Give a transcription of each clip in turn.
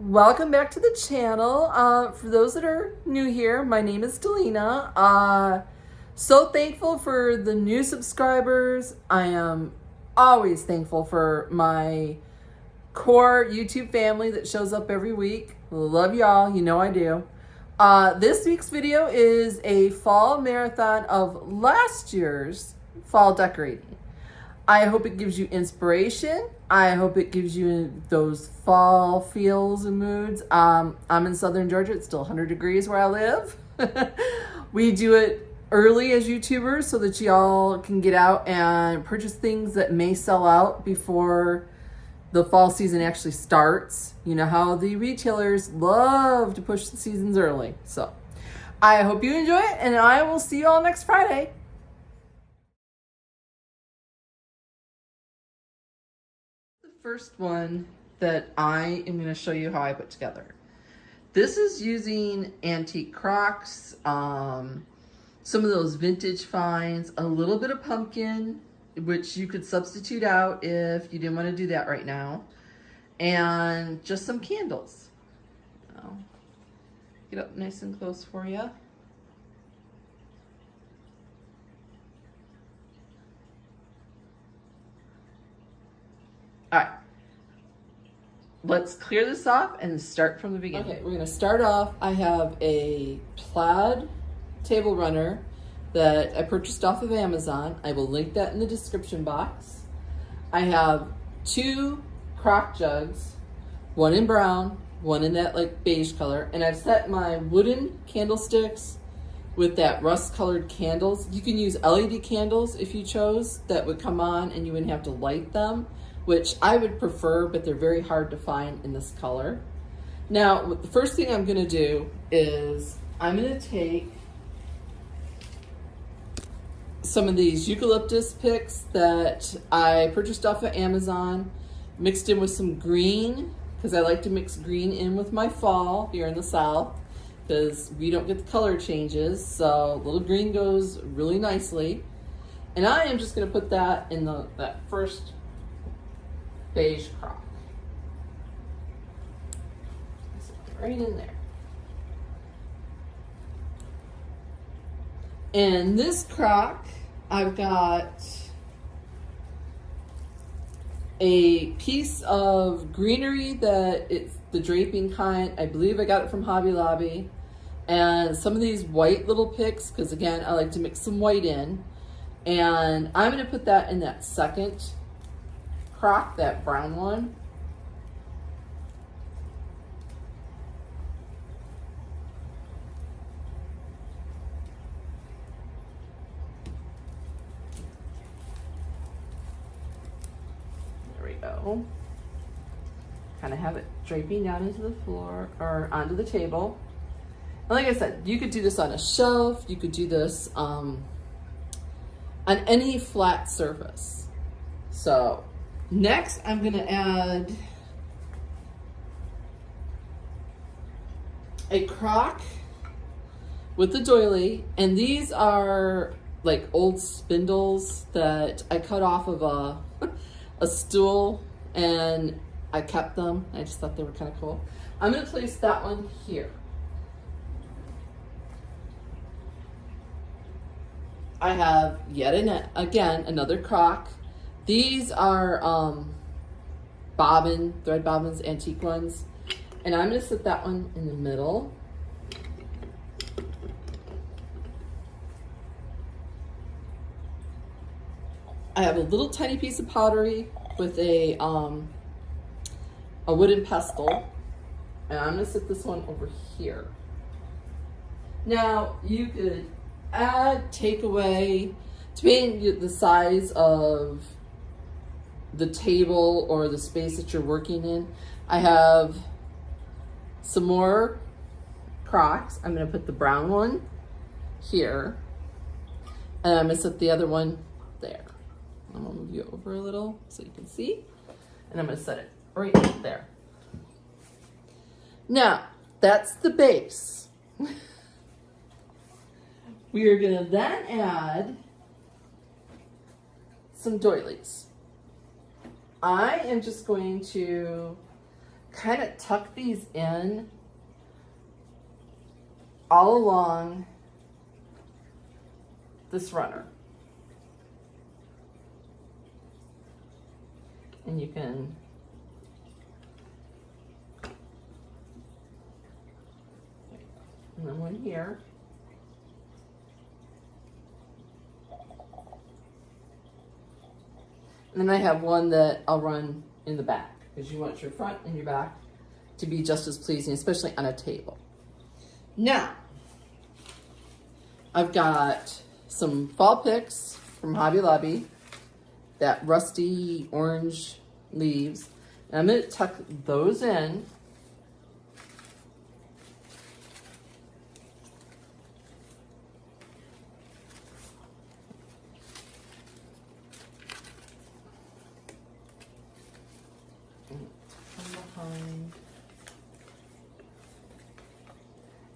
Welcome back to the channel. For those that are new here, my name is Delina. So thankful for the new subscribers. I am always thankful for my core YouTube family that shows up every week. Love y'all, you know I do. This week's video is a fall marathon of last year's fall decorating. I hope it gives you inspiration. I hope it gives you those fall feels and moods. I'm in Southern Georgia. It's still 100 degrees where I live. We do it early as YouTubers so that y'all can get out and purchase things that may sell out before the fall season actually starts. You know how the retailers love to push the seasons early. So I hope you enjoy it, and I will see you all next Friday. First one that I am going to show you how I put together. This is using antique crocs, some of those vintage finds, a little bit of pumpkin, which you could substitute out if you didn't want to do that right now, and just some candles. I'll get up nice and close for you. All right, let's clear this off and start from the beginning. Okay, we're gonna start off. I have a plaid table runner that I purchased off of Amazon. I will link that in the description box. I have 2 crock jugs, one in brown, one in that like beige color, and I've set my wooden candlesticks with that rust colored candles. You can use LED candles if you chose, that would come on and you wouldn't have to light them, which I would prefer, but they're very hard to find in this color. Now, the first thing I'm gonna do is I'm gonna take some of these eucalyptus picks that I purchased off of Amazon, mixed in with some green, because I like to mix green in with my fall here in the South, because we don't get the color changes, so a little green goes really nicely. And I am just gonna put that in that first beige crock. Right in there. And this crock, I've got a piece of greenery that it's the draping kind. I believe I got it from Hobby Lobby. And some of these white little picks, because again, I like to mix some white in. And I'm gonna put that in that second crock, that brown one. There we go. Kind of have it draping down into the floor or onto the table. And like I said, you could do this on a shelf. You could do this on any flat surface. So next, I'm gonna add a crock with the doily, and these are like old spindles that I cut off of a stool, and I kept them. I just thought they were kind of cool. I'm gonna place that one here. I have yet again another crock. These are thread bobbins, antique ones. And I'm gonna set that one in the middle. I have a little tiny piece of pottery with a wooden pestle. And I'm gonna set this one over here. Now, you could add, take away, depending on the size of the table or the space that you're working in. I have some more crocks. I'm going to put the brown one here, and I'm going to set the other one there. I'm going to move you over a little so you can see, and I'm going to set it right there. Now, that's the base. We are going to then add some doilies. I am just going to kind of tuck these in all along this runner. And you can and then one here. And then I have one that I'll run in the back because you want your front and your back to be just as pleasing, especially on a table. Now, I've got some fall picks from Hobby Lobby, that rusty orange leaves. And I'm going to tuck those in.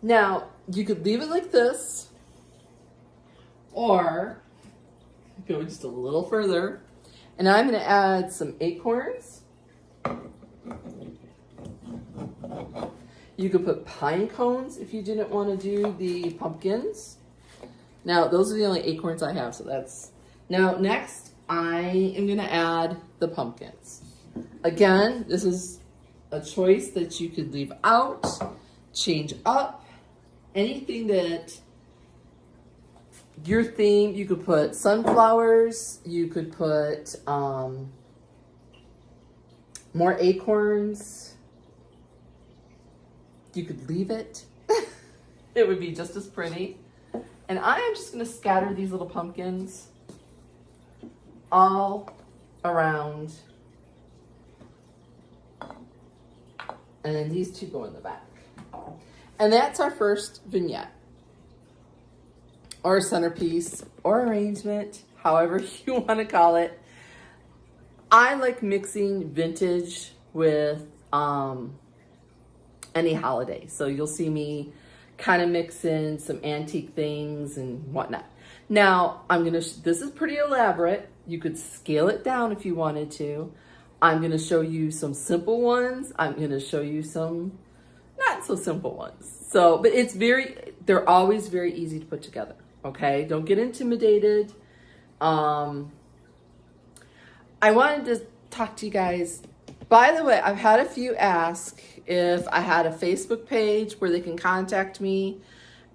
Now, you could leave it like this, or go just a little further. And I'm going to add some acorns. You could put pine cones if you didn't want to do the pumpkins. Now, those are the only acorns I have, so that's... Now, next, I am going to add the pumpkins. Again, this is a choice that you could leave out, change up, anything that your theme. You could put sunflowers, you could put more acorns, you could leave it. It would be just as pretty. And I am just going to scatter these little pumpkins all around. And then these two go in the back. And that's our first vignette. Or centerpiece, or arrangement, however you want to call it. I like mixing vintage with any holiday. So you'll see me kind of mix in some antique things and whatnot. Now, this is pretty elaborate. You could scale it down if you wanted to. I'm going to show you some simple ones. I'm going to show you some not so simple ones. So, but they're always very easy to put together. Okay, don't get intimidated. I wanted to talk to you guys. By the way, I've had a few ask if I had a Facebook page where they can contact me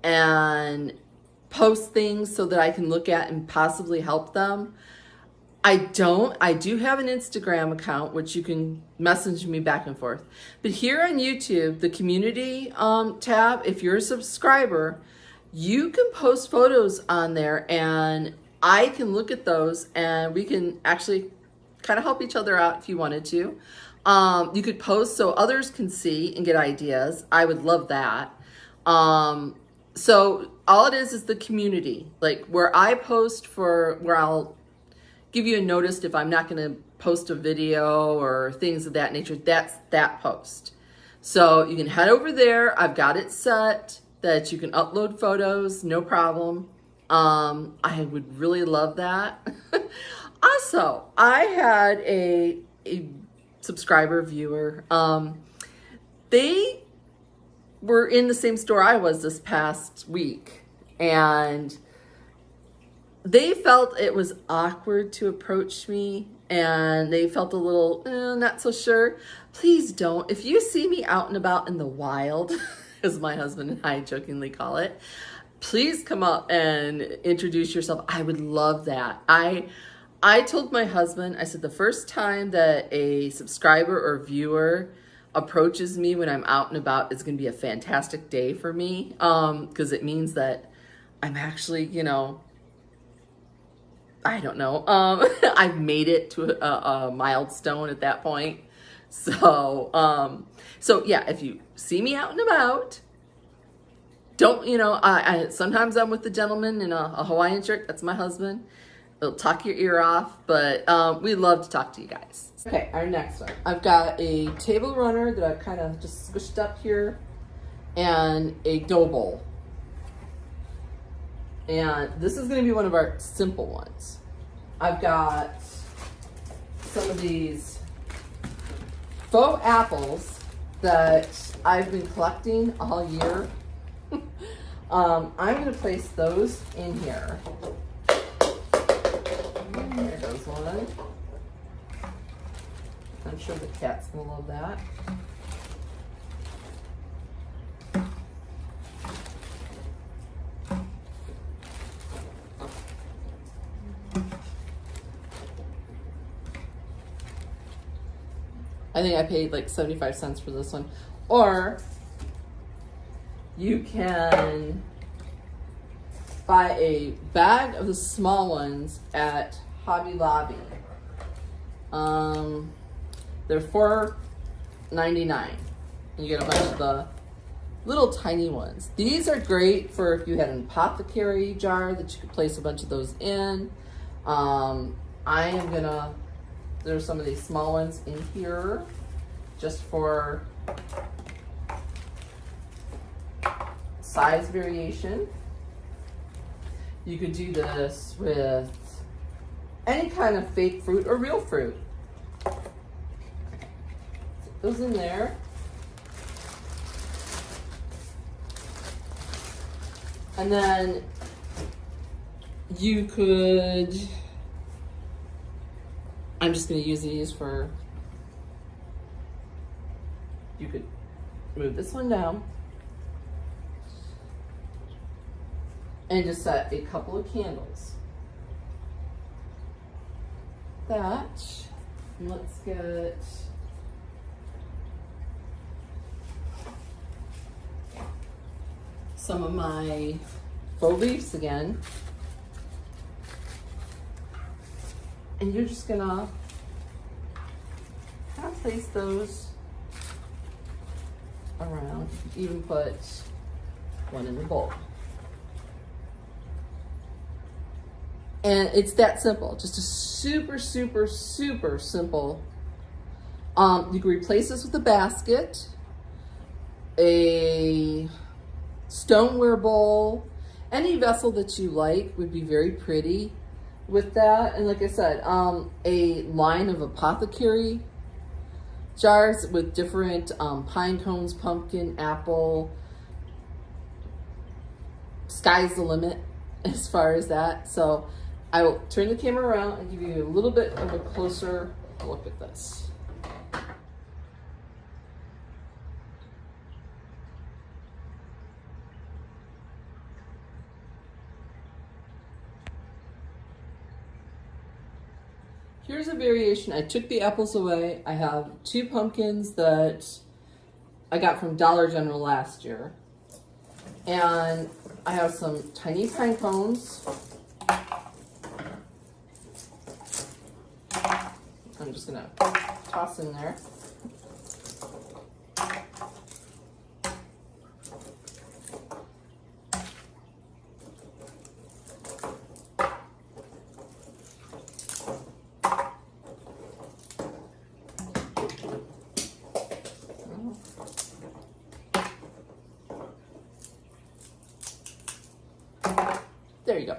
and post things so that I can look at and possibly help them. I don't. I do have an Instagram account, which you can message me back and forth. But here on YouTube, the community tab, if you're a subscriber, you can post photos on there and I can look at those and we can actually kind of help each other out if you wanted to. You could post so others can see and get ideas. I would love that. So all it is the community, like where I post where I'll give you a notice if I'm not going to post a video or things of that nature. That's that post. So you can head over there. I've got it set that you can upload photos, no problem. I would really love that. Also, I had a subscriber viewer. They were in the same store I was this past week, and they felt it was awkward to approach me, and they felt a little not so sure. Please don't. If you see me out and about in the wild, as my husband and I jokingly call it, please come up and introduce yourself. I would love that. I told my husband, I said, the first time that a subscriber or viewer approaches me when I'm out and about, it's going to be a fantastic day for me, because it means that I'm actually, I don't know. I've made it to a milestone at that point. So yeah, if you see me out and about, don't, I sometimes I'm with the gentleman in a Hawaiian shirt. That's my husband. It'll talk your ear off, but we love to talk to you guys. Okay, our next one. I've got a table runner that I've kind of just squished up here and a dough bowl. And this is going to be one of our simple ones. I've got some of these faux apples that I've been collecting all year. I'm going to place those in here. There goes one. I'm sure the cat's going to love that. I think I paid like 75 cents for this one. Or you can buy a bag of the small ones at Hobby Lobby. They're $4.99. You get a bunch of the little tiny ones. These are great for if you had an apothecary jar that you could place a bunch of those in. There's some of these small ones in here just for size variation. You could do this with any kind of fake fruit or real fruit. Put those in there. And then you could, I'm just going to use these for, you could move this one down and just set a couple of candles. That, and let's get some of my faux leaves again. And you're just gonna kind of place those around. You can even put one in the bowl. And it's that simple, just a super, super, super simple. You can replace this with a basket, a stoneware bowl, any vessel that you like would be very pretty with that. And like I said, a line of apothecary jars with different pine cones, pumpkin, apple. Sky's the limit as far as that. So I will turn the camera around and give you a little bit of a closer look at this. Here's a variation. I took the apples away. I have two pumpkins that I got from Dollar General last year. And I have some tiny pine cones. I'm just gonna toss in there. There you go.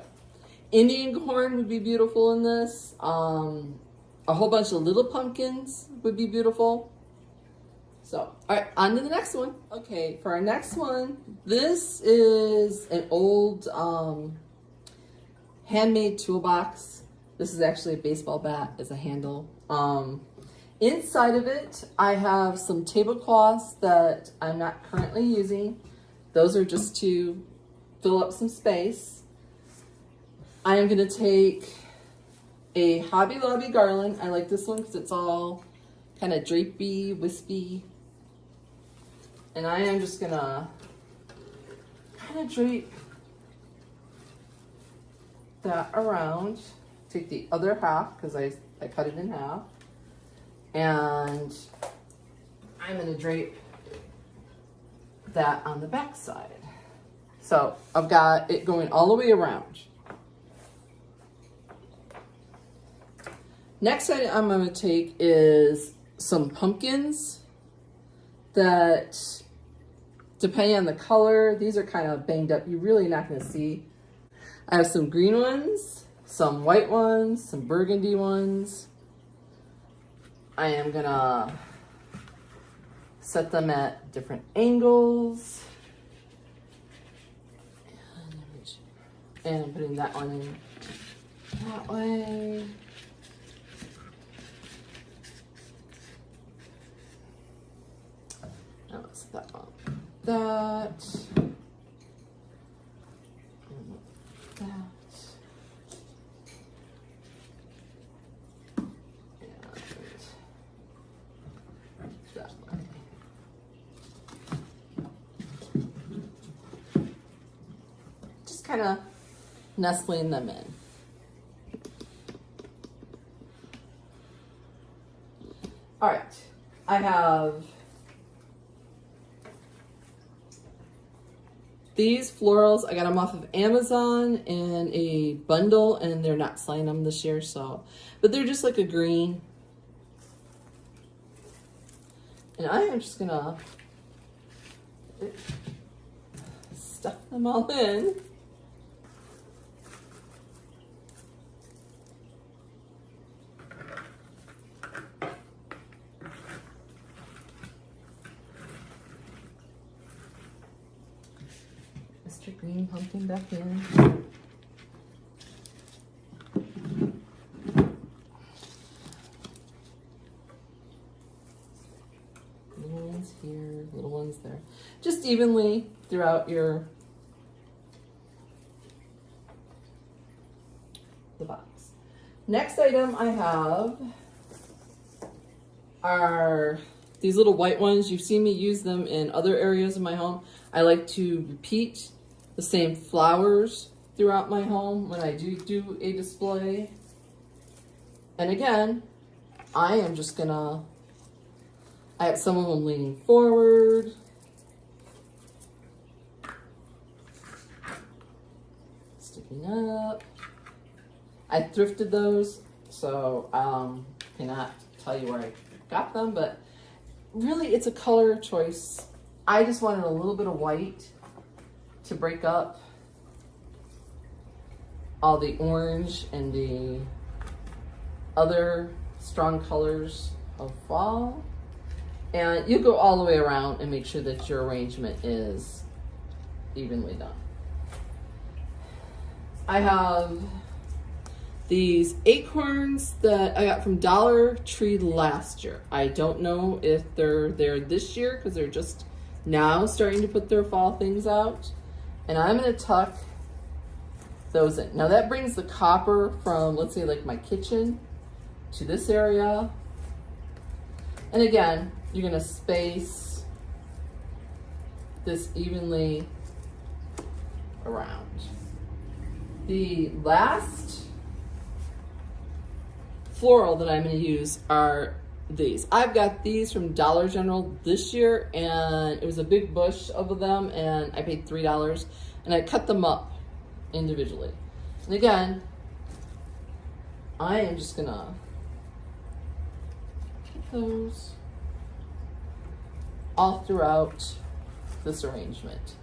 Indian corn would be beautiful in this. A whole bunch of little pumpkins would be beautiful. So, all right, on to the next one. Okay, for our next one, this is an old handmade toolbox. This is actually a baseball bat as a handle. Inside of it, I have some tablecloths that I'm not currently using. Those are just to fill up some space. I am going to take a Hobby Lobby garland. I like this one because it's all kind of drapey, wispy. And I am just going to kind of drape that around. Take the other half because I cut it in half. And I'm going to drape that on the back side. So I've got it going all the way around. Next item I'm going to take is some pumpkins that, depending on the color, these are kind of banged up. You're really not going to see. I have some green ones, some white ones, some burgundy ones. I am going to set them at different angles. And I'm putting that one in that way. Now let's set that one. That. Kind of nestling them in. All right, I have these florals. I got them off of Amazon in a bundle, and they're not selling them this year, so, but they're just like a green. And I am just gonna stuff them all in. Mr. Green pumpkin back in. Little ones here, little ones there. Just evenly throughout the box. Next item I have are these little white ones. You've seen me use them in other areas of my home. I like to repeat the same flowers throughout my home when I do a display. And again, I am just gonna, I have some of them leaning forward. Sticking up. I thrifted those, so cannot tell you where I got them, but really it's a color choice. I just wanted a little bit of white to break up all the orange and the other strong colors of fall. And you go all the way around and make sure that your arrangement is evenly done. I have these acorns that I got from Dollar Tree last year. I don't know if they're there this year because they're just now starting to put their fall things out. And I'm gonna tuck those in. Now that brings the copper from, let's say, like my kitchen to this area. And again, you're gonna space this evenly around. The last floral that I'm gonna use are these. I've got these from Dollar General this year, and it was a big bush of them, and I paid $3, and I cut them up individually. And again, I am just gonna put those all throughout this arrangement.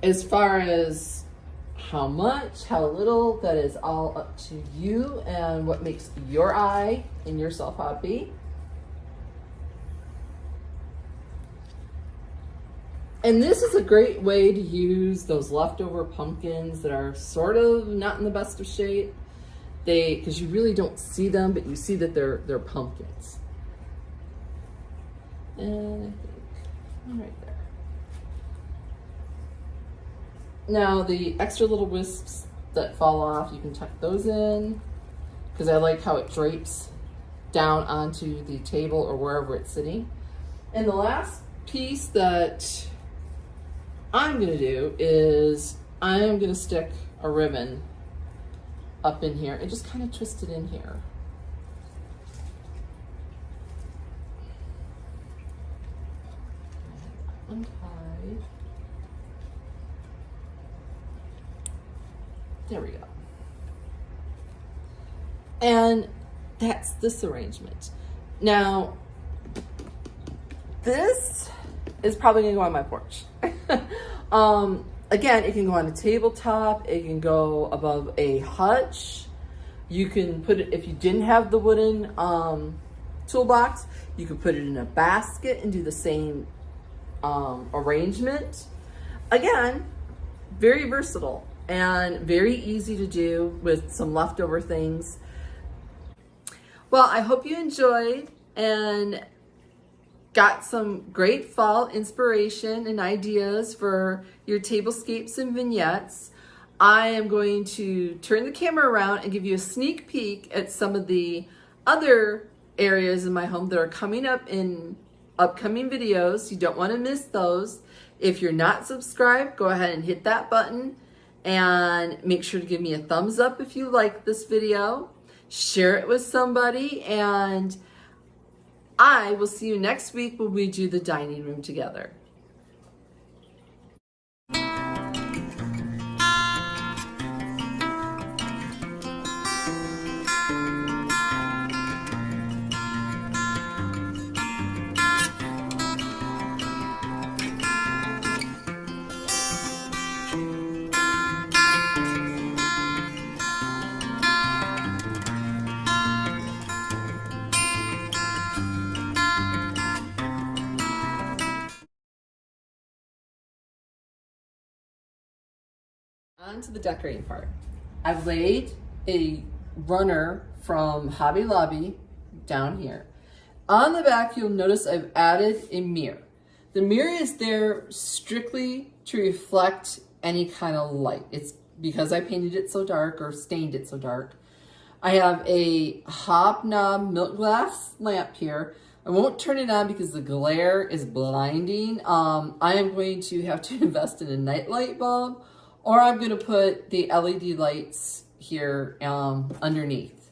As far as how much, how little, that is all up to you and what makes your eye and yourself happy. And this is a great way to use those leftover pumpkins that are sort of not in the best of shape. Because you really don't see them, but you see that they're pumpkins. And I think right there. Now the extra little wisps that fall off, you can tuck those in, because I like how it drapes down onto the table or wherever it's sitting. And the last piece that I'm gonna do is I'm gonna stick a ribbon up in here and just kind of twist it in here. Untied. There we go. And that's this arrangement. Now, this is probably gonna go on my porch. Again, it can go on a tabletop, it can go above a hutch, You can put it, if you didn't have the wooden toolbox, you could put it in a basket and do the same arrangement. Again, very versatile and very easy to do with some leftover things. Well, I hope you enjoyed and got some great fall inspiration and ideas for your tablescapes and vignettes. I am going to turn the camera around and give you a sneak peek at some of the other areas in my home that are coming up in upcoming videos. You don't want to miss those. If you're not subscribed, go ahead and hit that button and make sure to give me a thumbs up if you like this video. Share it with somebody, and I will see you next week when we do the dining room together. On to the decorating part. I've laid a runner from Hobby Lobby down here. On the back, you'll notice I've added a mirror. The mirror is there strictly to reflect any kind of light. It's because I painted it so dark or stained it so dark. I have a hobnob milk glass lamp here. I won't turn it on because the glare is blinding. I am going to have to invest in a night light bulb, or I'm going to put the LED lights here underneath.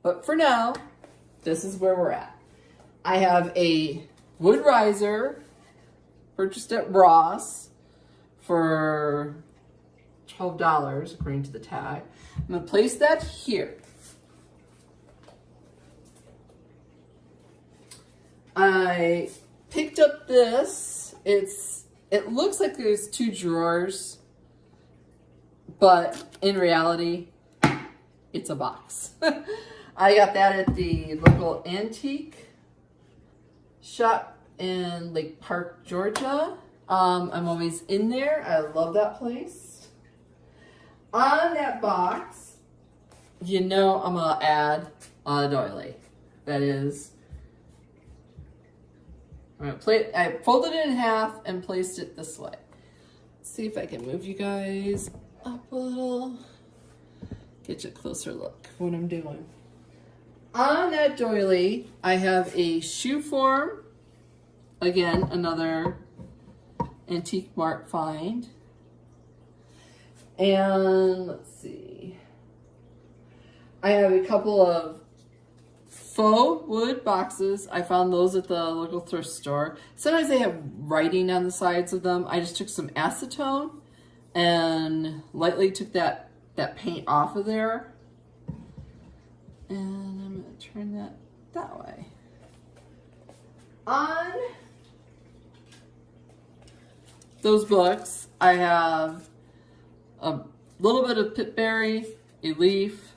But for now, this is where we're at. I have a wood riser purchased at Ross for $12 according to the tag. I'm going to place that here. I picked up this. It looks like there's 2 drawers, but in reality, it's a box. I got that at the local antique shop in Lake Park, Georgia. I'm always in there. I love that place. On that box, you know I'm gonna add a doily. That is, I folded it in half and placed it this way. Let's see if I can move you guys up a little. Get you a closer look at what I'm doing. On that doily, I have a shoe form. Again, another antique mart find. And let's see. I have a couple of faux wood boxes. I found those at the local thrift store. Sometimes they have writing on the sides of them. I just took some acetone and lightly took that paint off of there. And I'm going to turn that way. On those books, I have a little bit of pitberry, a leaf,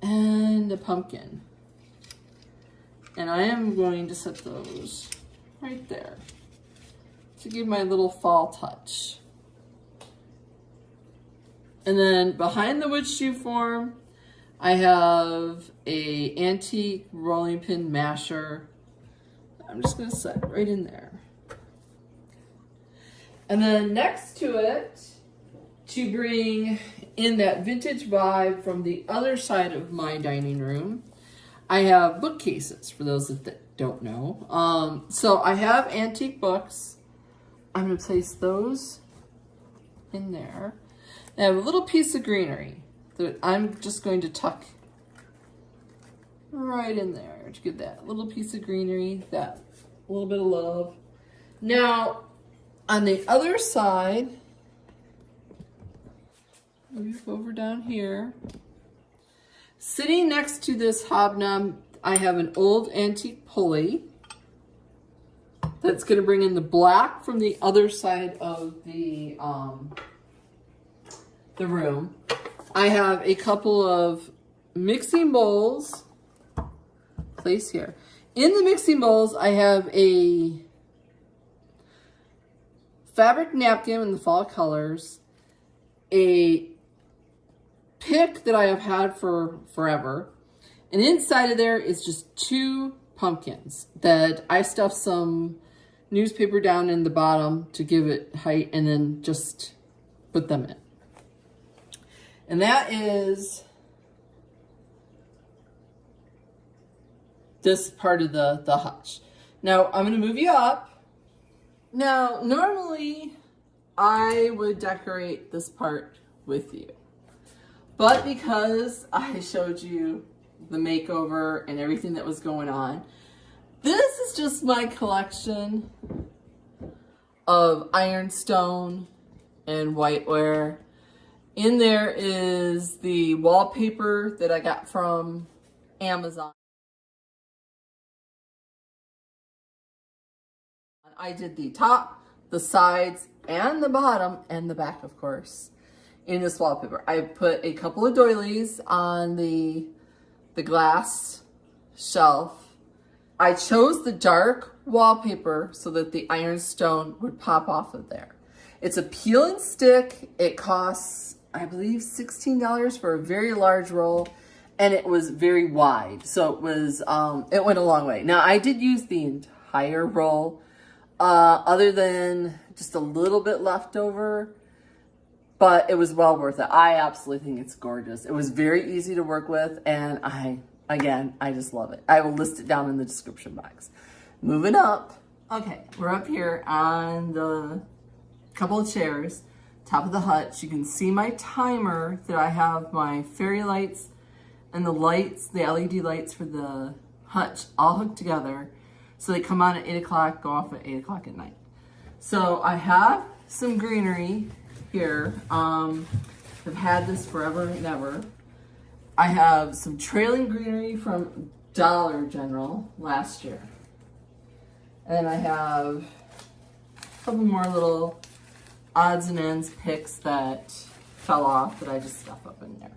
and a pumpkin. And I am going to set those right there to give my little fall touch. And then behind the wood shoe form, I have a antique rolling pin masher. I'm just going to set it right in there. And then next to it, to bring in that vintage vibe from the other side of my dining room, I have bookcases, for those that don't know. So I have antique books. I'm going to place those in there. I have a little piece of greenery that I'm just going to tuck right in there to give that little piece of greenery, that little bit of love. Now, on the other side, move over down here. Sitting next to this hobnob, I have an old antique pulley. that's going to bring in the black from the other side of the room. I have a couple of mixing bowls. Place here. In the mixing bowls, I have a fabric napkin in the fall colors, a pick that I have had for forever, and inside of there is just 2 pumpkins that I stuffed some newspaper down in the bottom to give it height and then just put them in. And that is this part of the hutch. Now I'm going to move you up. Now normally I would decorate this part with you, but because I showed you the makeover and everything that was going on, this is just my collection of ironstone and whiteware. In there is the wallpaper that I got from Amazon. I did the top, the sides, and the bottom, and the back, of course, in this wallpaper. I put a couple of doilies on the glass shelf. I chose the dark wallpaper so that the ironstone would pop off of there. It's a peel and stick. It costs, I believe, $16 for a very large roll, and it was very wide. So it was, it went a long way. Now I did use the entire roll, other than just a little bit left over, but it was well worth it. I absolutely think it's gorgeous. It was very easy to work with, and I just love it. I will list it down in the description box. Moving up. Okay, we're up here on the couple of chairs, top of the hutch. You can see my timer that I have my fairy lights and the lights, the LED lights for the hutch all hooked together. So they come on at 8 o'clock, go off at 8 o'clock at night. So I have some greenery here. I've had this forever and ever. I have some trailing greenery from Dollar General last year. And I have a couple more little odds and ends picks that fell off that I just stuff up in there.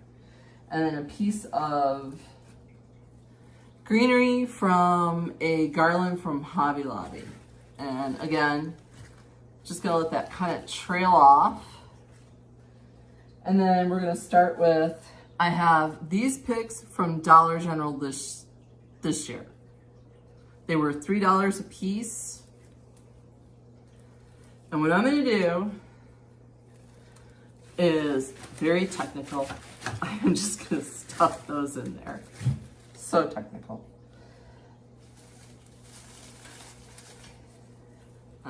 And then a piece of greenery from a garland from Hobby Lobby. And again, just gonna let that kind of trail off. And then we're gonna start with, I have these picks from Dollar General this year. They were $3 a piece. And what I'm gonna do is very technical. I'm just gonna stuff those in there. So technical.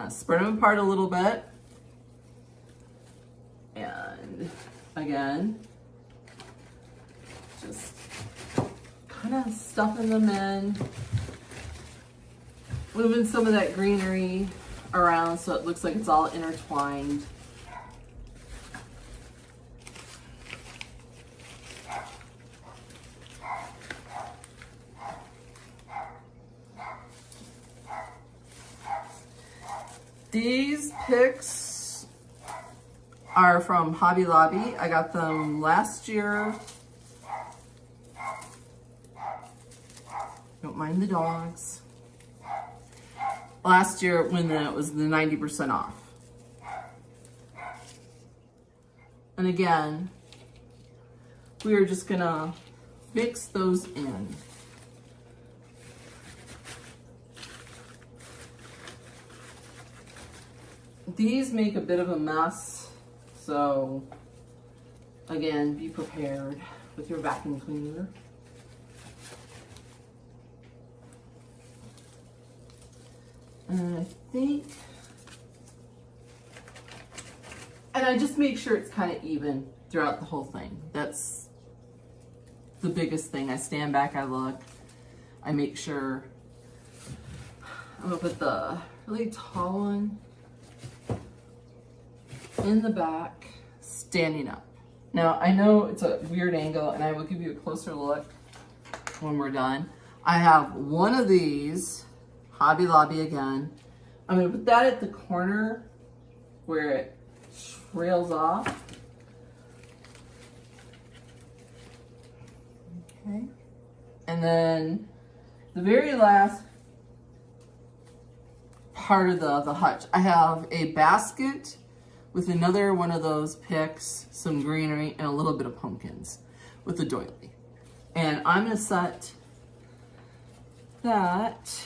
Spread them apart a little bit. And again, just kind of stuffing them in. Moving some of that greenery around so it looks like it's all intertwined. These picks are from Hobby Lobby. I got them last year. Don't mind the dogs. Last year when it was the 90% off. And again, we are just gonna mix those in. These make a bit of a mess, so again, be prepared with your vacuum cleaner. And I think, and I just make sure it's kind of even throughout the whole thing. That's the biggest thing. I stand back, I look, I make sure. I'm gonna put the really tall one in the back, standing up. Now, I know it's a weird angle, and I will give you a closer look when we're done. I have one of these, Hobby Lobby again, I'm going to put that at the corner where it trails off. Okay. And then the very last part of the hutch, I have a basket with another one of those picks, some greenery, and a little bit of pumpkins with a doily. And I'm going to set that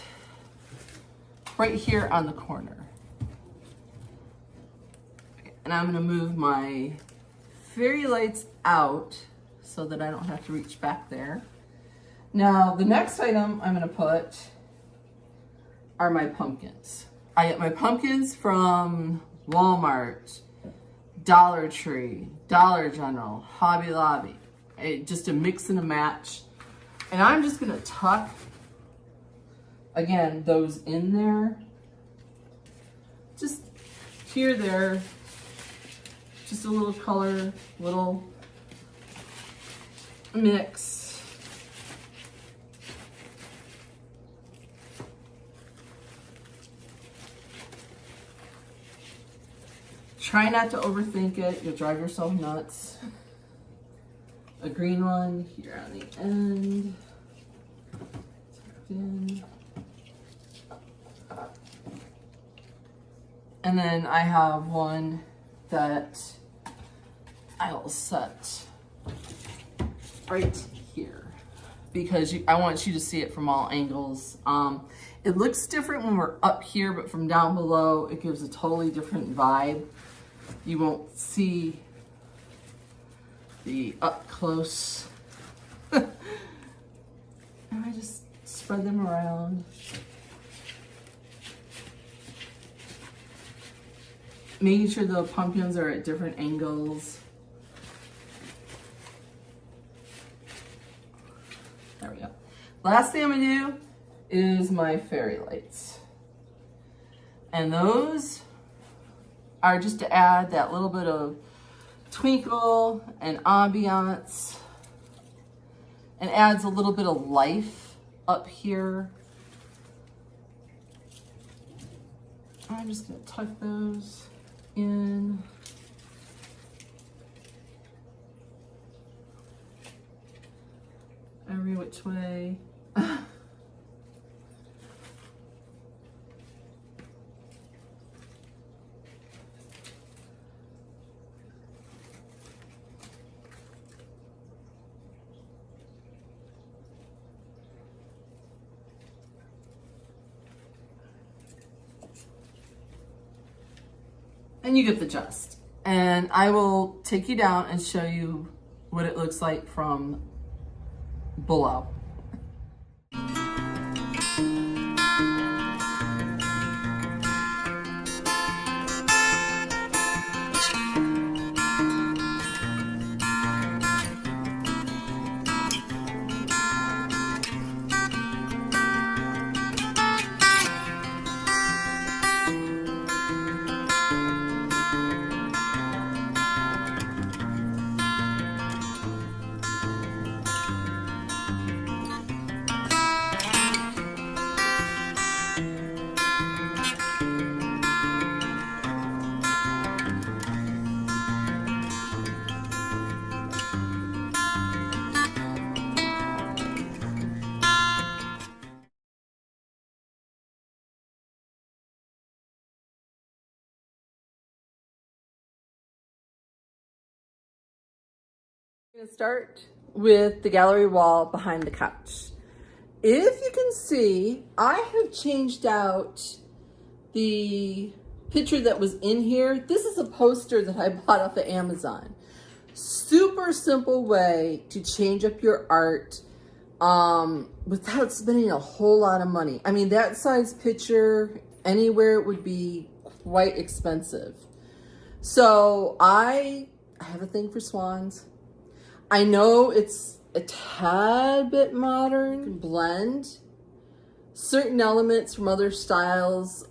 right here on the corner. And I'm going to move my fairy lights out so that I don't have to reach back there. Now, the next item I'm going to put are my pumpkins. I get my pumpkins from Walmart, Dollar Tree, Dollar General, Hobby Lobby. Just a mix and a match. And I'm just going to tuck, again, those in there. Just here, there. Just a little color, little mix. Try not to overthink it. You'll drive yourself nuts. A green one here on the end. Tucked in. And then I have one that I will set right here because I want you to see it from all angles. It looks different when we're up here, but from down below, it gives a totally different vibe. You won't see the up close. And I just spread them around. Making sure the pumpkins are at different angles. There we go. Last thing I'm gonna do is my fairy lights. And those are just to add that little bit of twinkle and ambiance, and adds a little bit of life up here. I'm just gonna tuck those in. Every which way. And you get the gist. And I will take you down and show you what it looks like from below. I'm going to start with the gallery wall behind the couch. If you can see, I have changed out the picture that was in here. This is a poster that I bought off of Amazon. Super simple way to change up your art without spending a whole lot of money. I mean, that size picture, anywhere it would be quite expensive. So I have a thing for swans. I know it's a tad bit modern. You can blend certain elements from other styles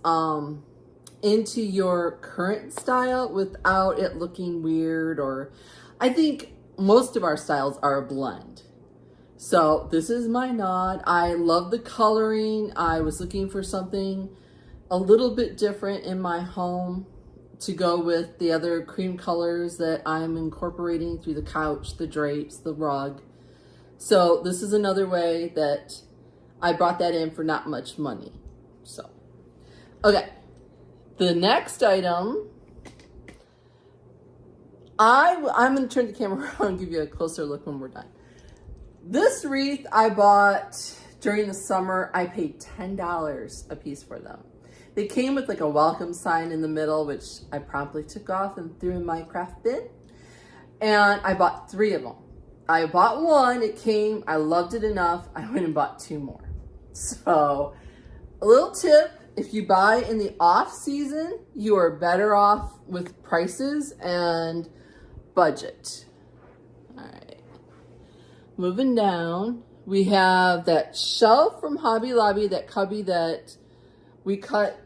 into your current style without it looking weird, or I think most of our styles are a blend. So this is my nod. I love the coloring. I was looking for something a little bit different in my home to go with the other cream colors that I'm incorporating through the couch, the drapes, the rug. So this is another way that I brought that in for not much money. So, okay. The next item, I'm going to turn the camera around and give you a closer look when we're done. This wreath I bought during the summer. I paid $10 a piece for them. They came with like a welcome sign in the middle, which I promptly took off and threw in my craft bin. And I bought 3 of them. I bought one, it came, I loved it enough, I went and bought 2 more. So, a little tip, if you buy in the off season, you are better off with prices and budget. All right, moving down, we have that shelf from Hobby Lobby, that cubby that we cut.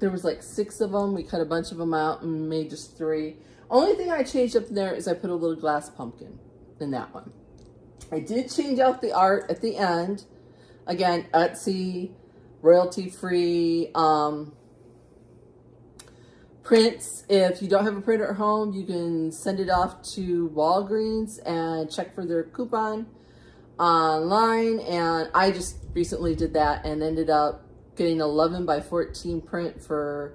There was like 6 of them. We cut a bunch of them out and made just 3. Only thing I changed up in there is I put a little glass pumpkin in that one. I did change out the art at the end. Again, Etsy, royalty free. Prints. If you don't have a printer at home, you can send it off to Walgreens and check for their coupon online. And I just recently did that and ended up getting 11 by 14 print for,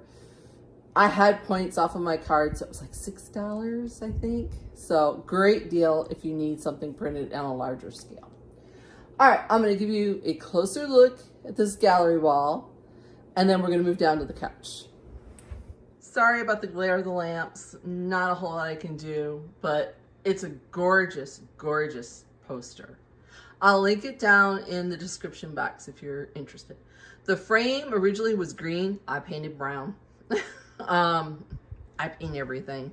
I had points off of my card, so it was like $6, I think. So great deal if you need something printed on a larger scale. All right, I'm gonna give you a closer look at this gallery wall, and then we're gonna move down to the couch. Sorry about the glare of the lamps. Not a whole lot I can do, but it's a gorgeous, gorgeous poster. I'll link it down in the description box if you're interested. The frame originally was green. I painted brown. I paint everything.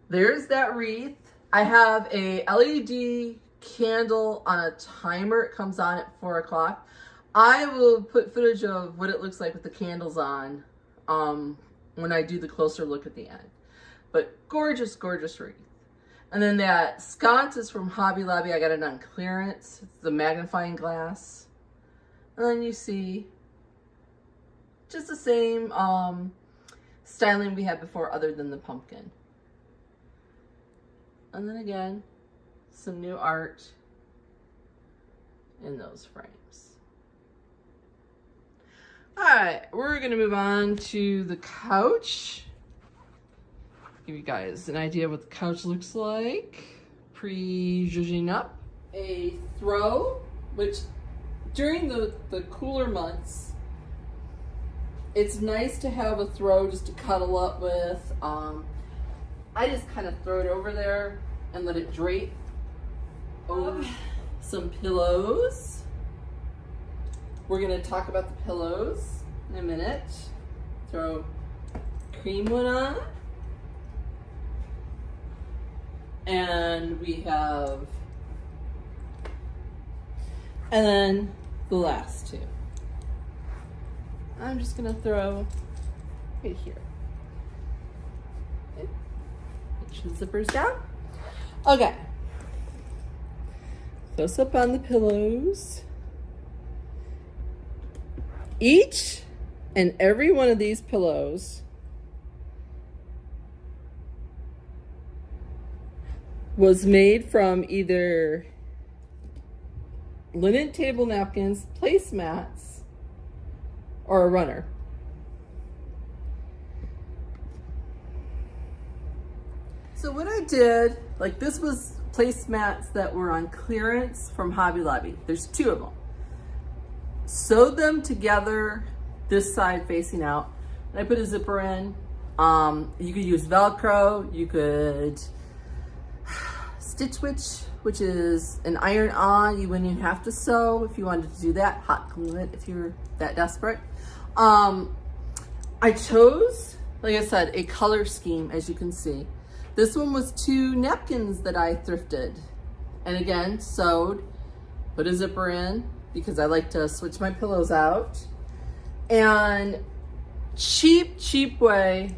There's that wreath. I have a LED candle on a timer. It comes on at 4 o'clock. I will put footage of what it looks like with the candles on when I do the closer look at the end. But gorgeous, gorgeous wreath. And then that sconce is from Hobby Lobby. I got it on clearance. It's the magnifying glass. And then you see just the same styling we had before other than the pumpkin. And then again, some new art in those frames. All right, we're gonna move on to the couch. Give you guys an idea of what the couch looks like. Pre-zhuzhing up. A throw, which during the cooler months, it's nice to have a throw just to cuddle up with. I just kind of throw it over there and let it drape over some pillows. We're gonna talk about the pillows in a minute. Throw cream one on. And we have, and then the last 2. I'm just gonna throw right here. Okay. Make sure the zipper's down. Okay. Close up on the pillows. Each and every one of these pillows was made from either linen table napkins, placemats, or a runner. So what I did, like this was placemats that were on clearance from Hobby Lobby. There's 2 of them. Sewed them together, this side facing out. And I put a zipper in. You could use Velcro, you could Stitch Witch, which is an iron on. You wouldn't even have to sew if you wanted to do that. Hot glue it if you're that desperate. I chose, like I said, a color scheme, as you can see. This one was 2 napkins that I thrifted. And again, sewed, put a zipper in because I like to switch my pillows out. And cheap way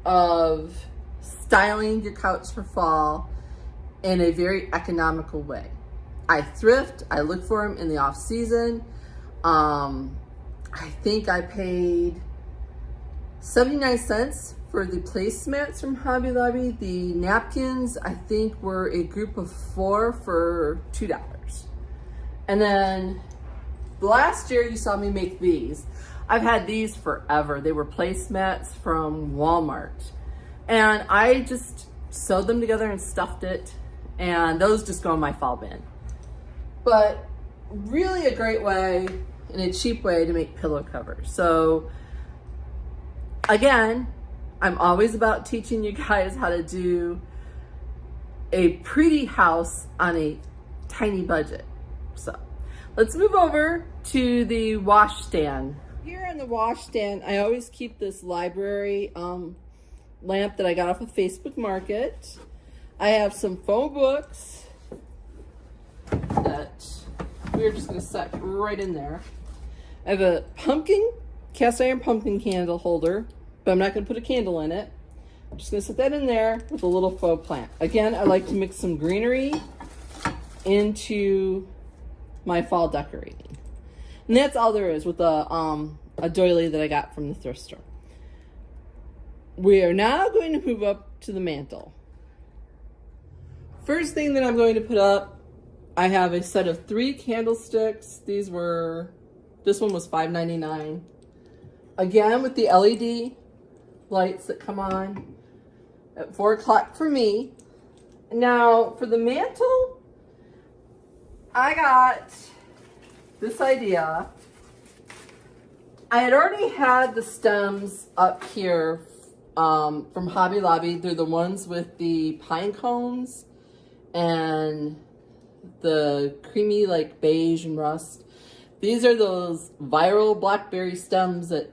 of styling your couch for fall in a very economical way. I thrift, I look for them in the off season. I think I paid 79 cents for the placemats from Hobby Lobby. The napkins, I think, were a group of 4 for $2. And then last year you saw me make these. I've had these forever. They were placemats from Walmart. And I just sewed them together and stuffed it. And those just go in my fall bin. But really a great way and a cheap way to make pillow covers. So again, I'm always about teaching you guys how to do a pretty house on a tiny budget. So let's move over to the washstand. Here on the washstand, I always keep this library lamp that I got off of Facebook Market. I have some phone books that we're just gonna set right in there. I have a cast iron pumpkin candle holder, but I'm not gonna put a candle in it. I'm just gonna set that in there with a little faux plant. Again, I like to mix some greenery into my fall decorating. And that's all there is with a doily that I got from the thrift store. We are now going to move up to the mantle. First thing that I'm going to put up, I have a set of 3 candlesticks. This one was $5.99. Again, with the LED lights that come on at 4 o'clock for me. Now, for the mantle, I got this idea. I had already had the stems up here from Hobby Lobby. They're the ones with the pine cones and the creamy like beige and rust. These are those viral blackberry stems that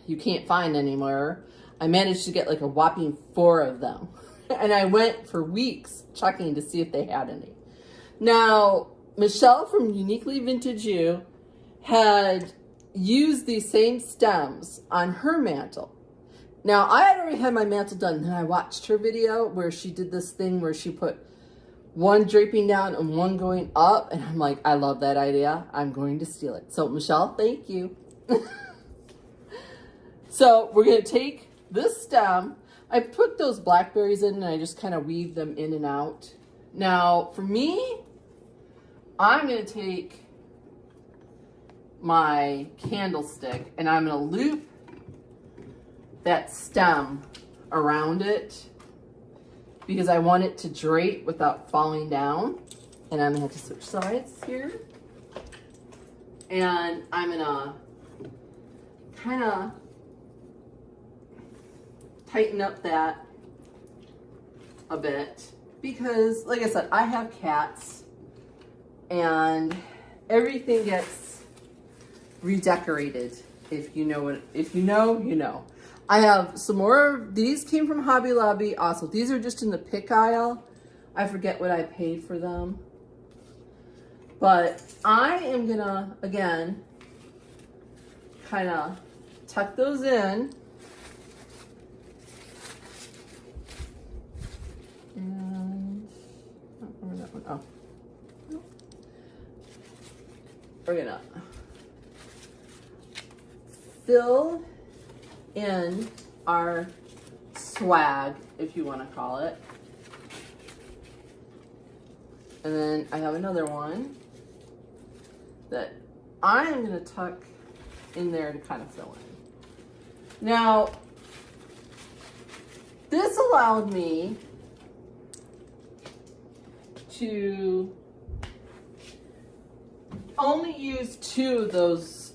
you can't find anymore. I managed to get like a whopping 4 of them. And I went for weeks checking to see if they had any. Now, Michelle from Uniquely Vintage You had used these same stems on her mantle. Now, I had already had my mantle done, and I watched her video where she did this thing where she put one draping down and one going up, and I'm like, I love that idea. I'm going to steal it. So, Michelle, thank you. So, we're going to take this stem. I put those blackberries in, and I just kind of weave them in and out. Now, for me, I'm going to take my candlestick and I'm going to loop that stem around it because I want it to drape without falling down. And I'm going to have to switch sides here. And I'm going to kind of tighten up that a bit because, like I said, I have cats and everything gets redecorated. If you know, you know. I have some more. These came from Hobby Lobby also. These are just in the pick aisle. I forget what I paid for them. But I am gonna, again, kind of tuck those in. And, where's that one? Oh. We're gonna fill in our swag, if you want to call it. And then I have another one that I am going to tuck in there to kind of fill in. Now, this allowed me to only use 2 of those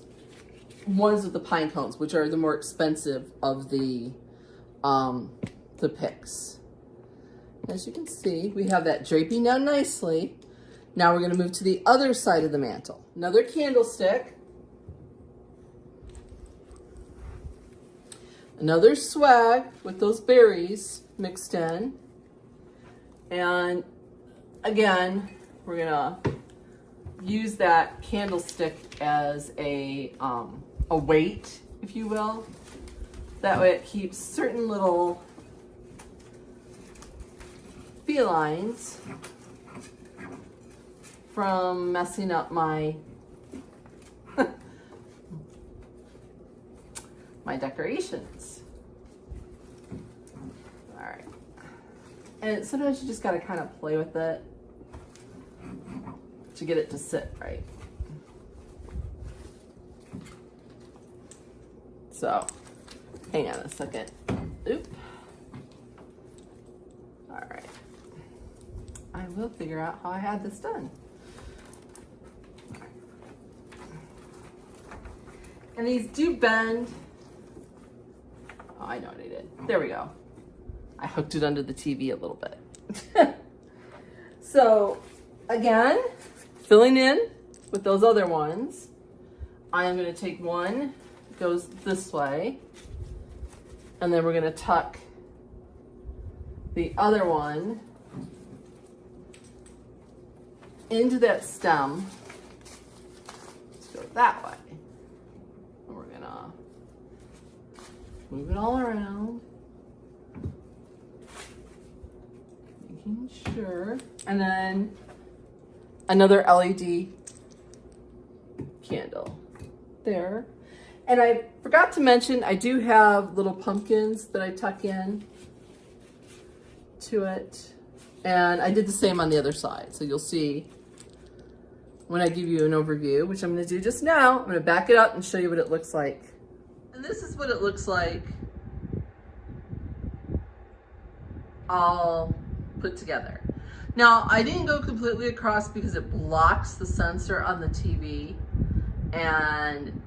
ones with the pine cones, which are the more expensive of the picks. As you can see, we have that draping down nicely. Now we're going to move to the other side of the mantle. Another candlestick. Another swag with those berries mixed in. And again, we're going to use that candlestick as a weight, if you will. That way it keeps certain little felines from messing up my my decorations. And sometimes you just gotta kind of play with it to get it to sit right. So, hang on a second. Oop. All right. I will figure out how I had this done. And these do bend. Oh, I know what I did. There we go. I hooked it under the TV a little bit. So, again, filling in with those other ones, I am going to take one, goes this way, and then we're going to tuck the other one into that stem. Let's go that way. And we're going to move it all around. Making sure. And then another LED candle there. And I forgot to mention, I do have little pumpkins that I tuck in to it. And I did the same on the other side. So you'll see when I give you an overview, which I'm going to do just now. I'm going to back it up and show you what it looks like. And this is what it looks like all put together. Now, I didn't go completely across because it blocks the sensor on the TV. And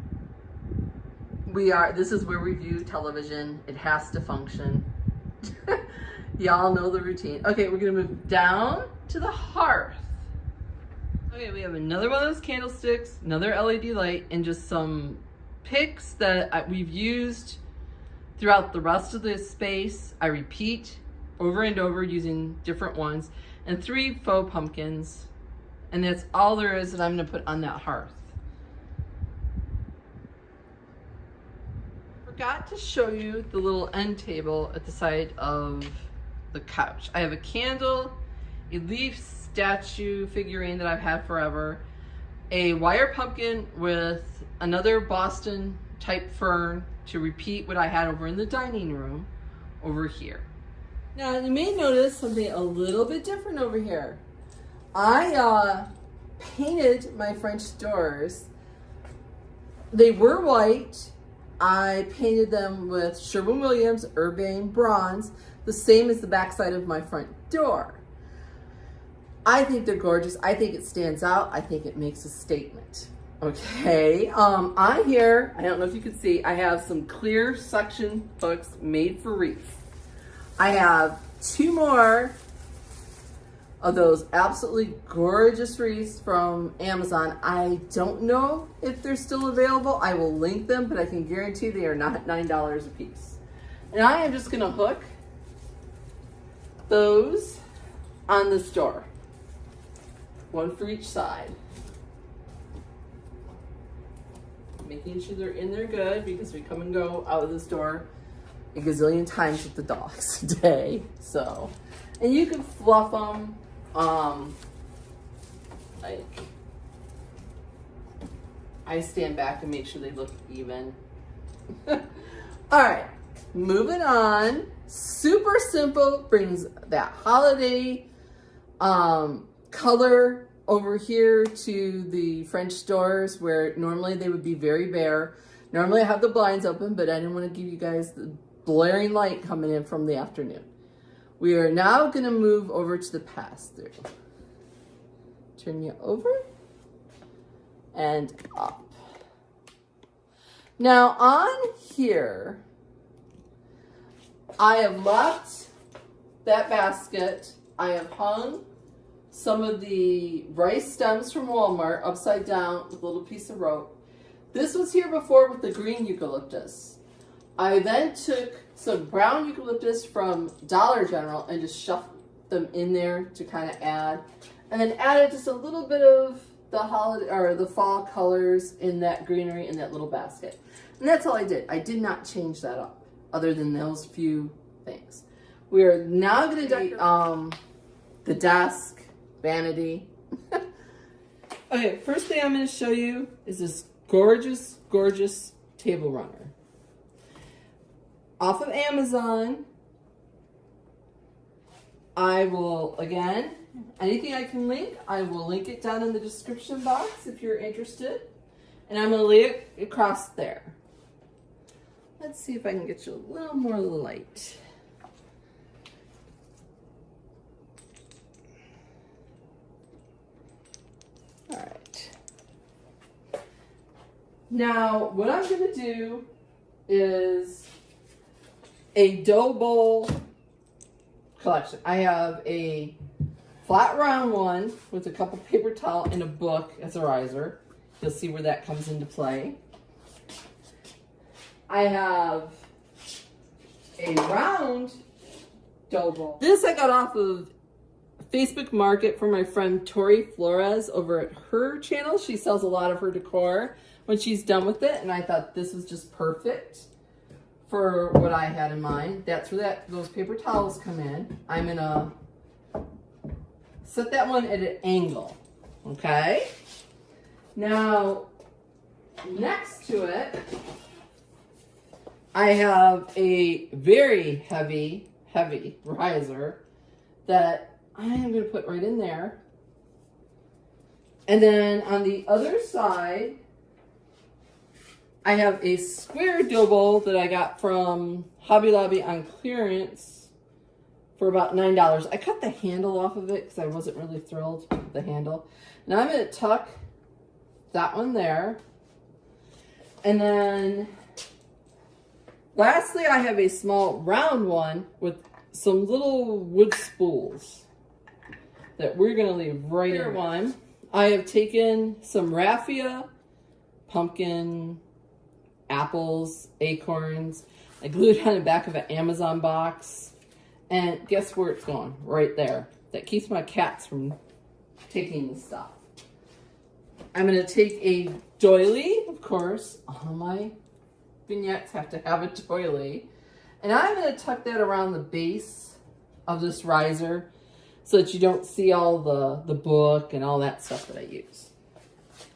this is where we view television. It has to function. Y'all know the routine. Okay, we're gonna move down to the hearth. Okay, we have another one of those candlesticks, another LED light, and just some picks that we've used throughout the rest of the space. I repeat over and over using different ones, and 3 faux pumpkins. And that's all there is that I'm gonna put on that hearth. Forgot to show you the little end table at the side of the couch. I have a candle, a leaf statue figurine that I've had forever, a wire pumpkin with another Boston type fern to repeat what I had over in the dining room over here. Now you may notice something a little bit different over here. I painted my French doors. They were white. I painted them with Sherwin-Williams Urbane Bronze, the same as the backside of my front door. I think they're gorgeous. I think it stands out. I think it makes a statement. Okay, on here, I don't know if you can see, I have some clear suction hooks made for wreaths. I have 2 more of those absolutely gorgeous wreaths from Amazon. I don't know if they're still available. I will link them, but I can guarantee they are not $9 a piece. And I am just gonna hook those on this door. 1 for each side. Making sure they're in there good because we come and go out of this door a gazillion times with the dogs a day. So, and you can fluff them. Like, I stand back and make sure they look even. All right, moving on. Super simple, brings that holiday color over here to the French doors where normally they would be very bare. Normally I have the blinds open, but I didn't want to give you guys the blaring light coming in from the afternoon. We are now going to move over to the pass-through. Turn you over and up. Now on here, I have left that basket. I have hung some of the rice stems from Walmart upside down with a little piece of rope. This was here before with the green eucalyptus. I then took some brown eucalyptus from Dollar General and just shoved them in there to kind of add, and then added just a little bit of the holiday or the fall colors in that greenery in that little basket. And that's all I did. I did not change that up other than those few things. We are now going to decorate the desk, vanity. Okay, first thing I'm going to show you is this gorgeous, gorgeous table runner. Off of Amazon. I will, again, anything I can link, I will link it down in the description box if you're interested. And I'm going to lay it across there. Let's see if I can get you a little more light. All right. Now, what I'm going to do is a dough bowl collection. I have a flat round one with a couple paper towel and a book as a riser. You'll see where that comes into play. I have a round dough bowl. This I got off of Facebook Market from my friend Tori Flores over at her channel. She sells a lot of her decor when she's done with it, and I thought this was just perfect for what I had in mind. That's where those paper towels come in. I'm gonna set that one at an angle, okay? Now, next to it, I have a very heavy riser that I am going to put right in there. And then on the other side, I have a square dough bowl that I got from Hobby Lobby on clearance for about $9. I cut the handle off of it because I wasn't really thrilled with the handle. Now I'm going to tuck that one there. And then lastly, I have a small round one with some little wood spools that we're going to leave right here. One, I have taken some raffia, pumpkin, apples, acorns. I glued it on the back of an Amazon box. And guess where it's going? Right there. That keeps my cats from taking the stuff. I'm going to take a doily, of course. All my vignettes have to have a doily. And I'm going to tuck that around the base of this riser so that you don't see all the book and all that stuff that I use.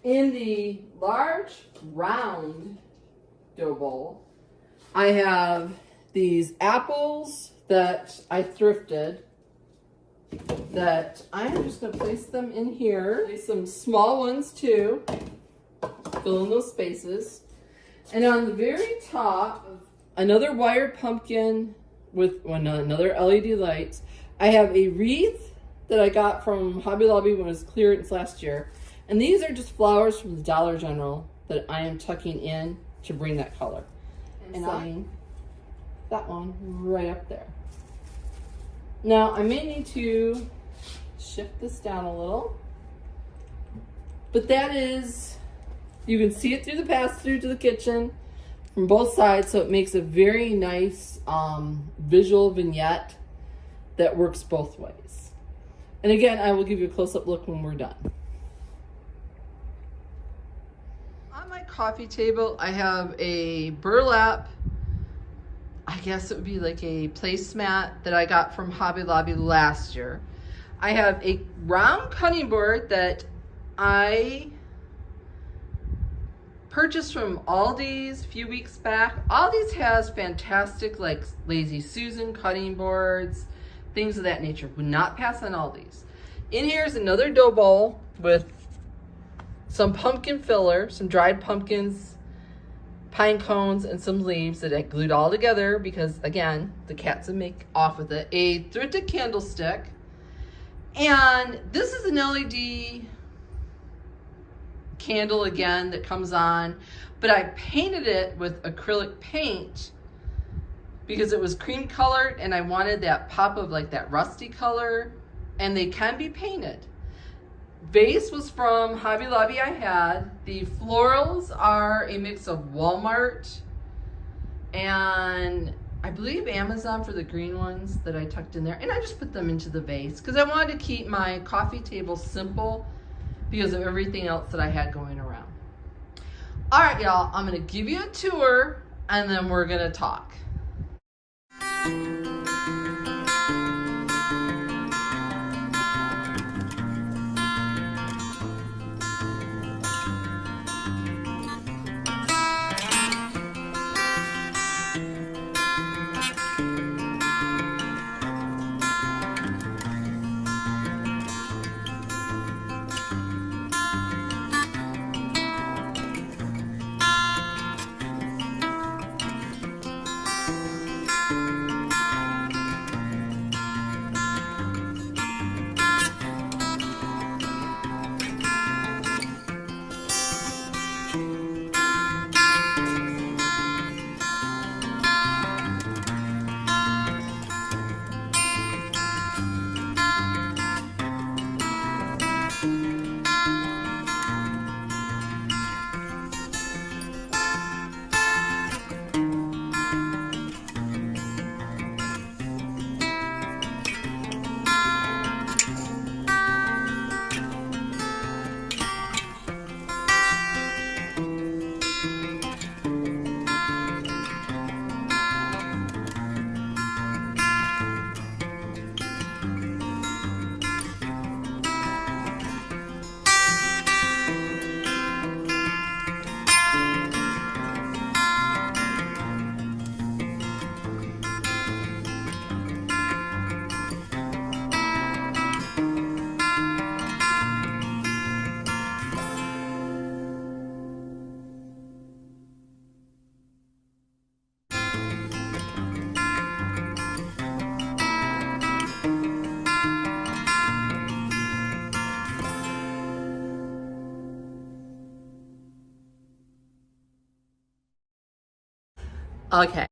In the large round dough bowl, I have these apples that I thrifted that I'm just going to place them in here. There's some small ones too, fill in those spaces. And on the very top, another wired pumpkin with another LED lights. I have a wreath that I got from Hobby Lobby when it was clearance last year. And these are just flowers from the Dollar General that I am tucking in to bring that color. And I'm that one right up there. Now I may need to shift this down a little, but that is, you can see it through the pass-through to the kitchen from both sides, so it makes a very nice visual vignette that works both ways. And again, I will give you a close-up look when we're done. On my coffee table, I have a burlap, I guess it would be like a placemat that I got from Hobby Lobby last year. I have a round cutting board that I purchased from Aldi's a few weeks back. Aldi's has fantastic like Lazy Susan cutting boards, things of that nature. Would not pass on Aldi's. In here is another dough bowl with some pumpkin filler, some dried pumpkins, pine cones, and some leaves that I glued all together because, again, the cats would make off with it. A thrifted candlestick. And this is an LED candle again that comes on, but I painted it with acrylic paint because it was cream colored and I wanted that pop of like that rusty color, and they can be painted. Vase was from Hobby Lobby I had. The florals are a mix of Walmart and I believe Amazon for the green ones that I tucked in there. And I just put them into the vase because I wanted to keep my coffee table simple because of everything else that I had going around. All right, y'all, I'm gonna give you a tour and then we're gonna talk. Okay.